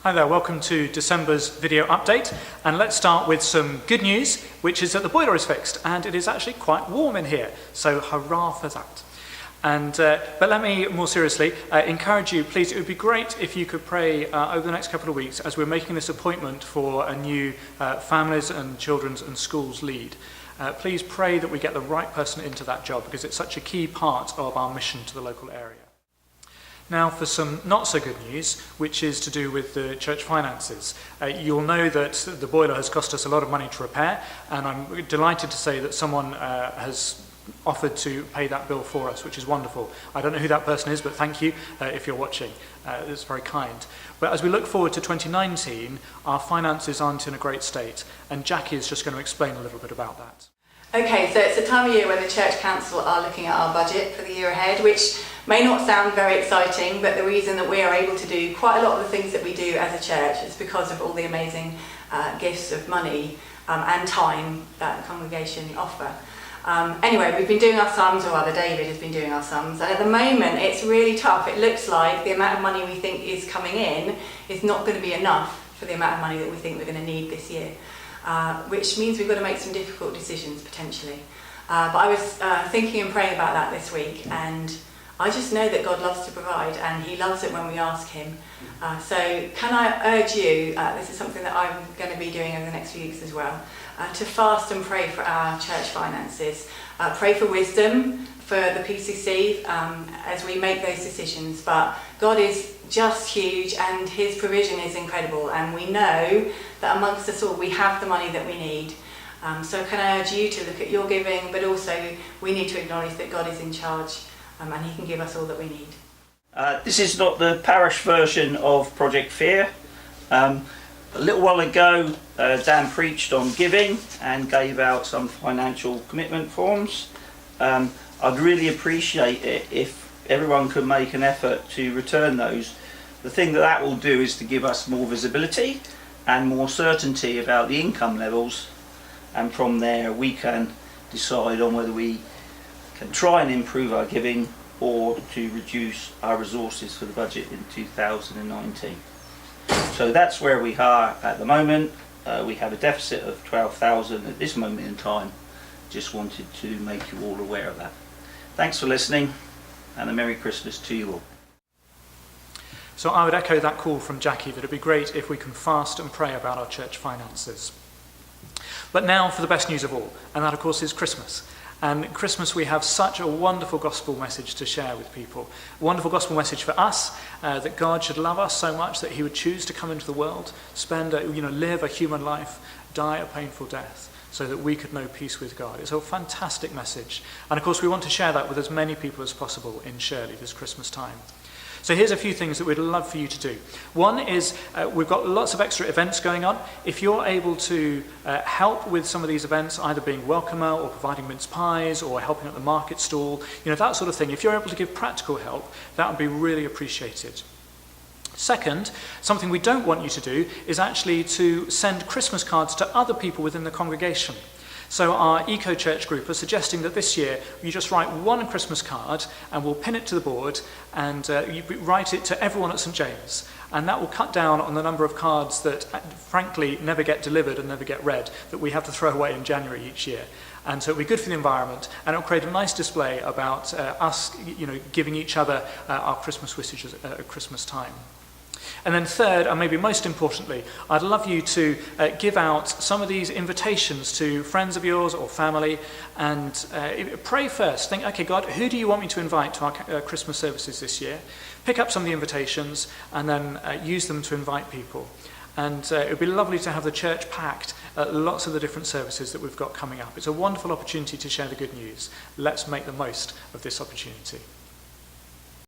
Hi there, welcome to December's video update, and let's start with some good news, which is that the boiler is fixed and it is actually quite warm in here, so hurrah for that. But let me more seriously encourage you, please, it would be great if you could pray over the next couple of weeks as we're making this appointment for a new families and children's and schools lead. Please pray that we get the right person into that job because it's such a key part of our mission to the local area. Now for some not so good news, which is to do with the church finances. You'll know that the boiler has cost us a lot of money to repair, and I'm delighted to say that someone has offered to pay that bill for us, which is wonderful. I don't know who that person is, but thank you if you're watching. It's very kind. But as we look forward to 2019, our finances aren't in a great state, and Jackie is just going to explain a little bit about that. Okay, so it's the time of year when the Church Council are looking at our budget for the year ahead, which may not sound very exciting, but the reason that we are able to do quite a lot of the things that we do as a church is because of all the amazing gifts of money and time that the congregation offer. Anyway, we've been doing our sums, or rather David has been doing our sums, and at the moment it's really tough. It looks like the amount of money we think is coming in is not going to be enough for the amount of money that we think we're going to need this year. Which means we've got to make some difficult decisions potentially. But I was thinking and praying about that this week, and I just know that God loves to provide, and He loves it when we ask Him. So can I urge you, this is something that I'm going to be doing over the next few weeks as well, to fast and pray for our church finances. Pray for wisdom for the PCC as we make those decisions. But God is just huge, and His provision is incredible, and we know that amongst us all we have the money that we need. So can I urge you to look at your giving, but also we need to acknowledge that God is in charge and He can give us all that we need. This is not the parish version of Project Fear. A little while ago Dan preached on giving and gave out some financial commitment forms. I'd really appreciate it if everyone could make an effort to return those. The thing that will do is to give us more visibility and more certainty about the income levels, and from there we can decide on whether we can try and improve our giving or to reduce our resources for the budget in 2019. So that's where we are at the moment. We have a deficit of 12,000 at this moment in time. Just wanted to make you all aware of that. Thanks for listening, and a Merry Christmas to you all. So I would echo that call from Jackie that it'd be great if we can fast and pray about our church finances. But now for the best news of all, and that of course is Christmas. And at Christmas we have such a wonderful gospel message to share with people. A wonderful gospel message for us, that God should love us so much that He would choose to come into the world, live a human life, die a painful death, so that we could know peace with God. It's a fantastic message. And of course we want to share that with as many people as possible in Shirley this Christmas time. So here's a few things that we'd love for you to do. One is we've got lots of extra events going on. If you're able to help with some of these events, either being welcomer or providing mince pies or helping at the market stall, that sort of thing, if you're able to give practical help, that would be really appreciated. Second, something we don't want you to do is actually to send Christmas cards to other people within the congregation. So our Eco-Church group are suggesting that this year you just write one Christmas card and we'll pin it to the board and you write it to everyone at St James. And that will cut down on the number of cards that frankly never get delivered and never get read, that we have to throw away in January each year. And so it'll be good for the environment, and it'll create a nice display about us giving each other our Christmas wishes at Christmas time. And then third, and maybe most importantly, I'd love you to give out some of these invitations to friends of yours or family, and pray first. Think, okay, God, who do you want me to invite to our Christmas services this year? Pick up some of the invitations and then use them to invite people. And it would be lovely to have the church packed at lots of the different services that we've got coming up. It's a wonderful opportunity to share the good news. Let's make the most of this opportunity.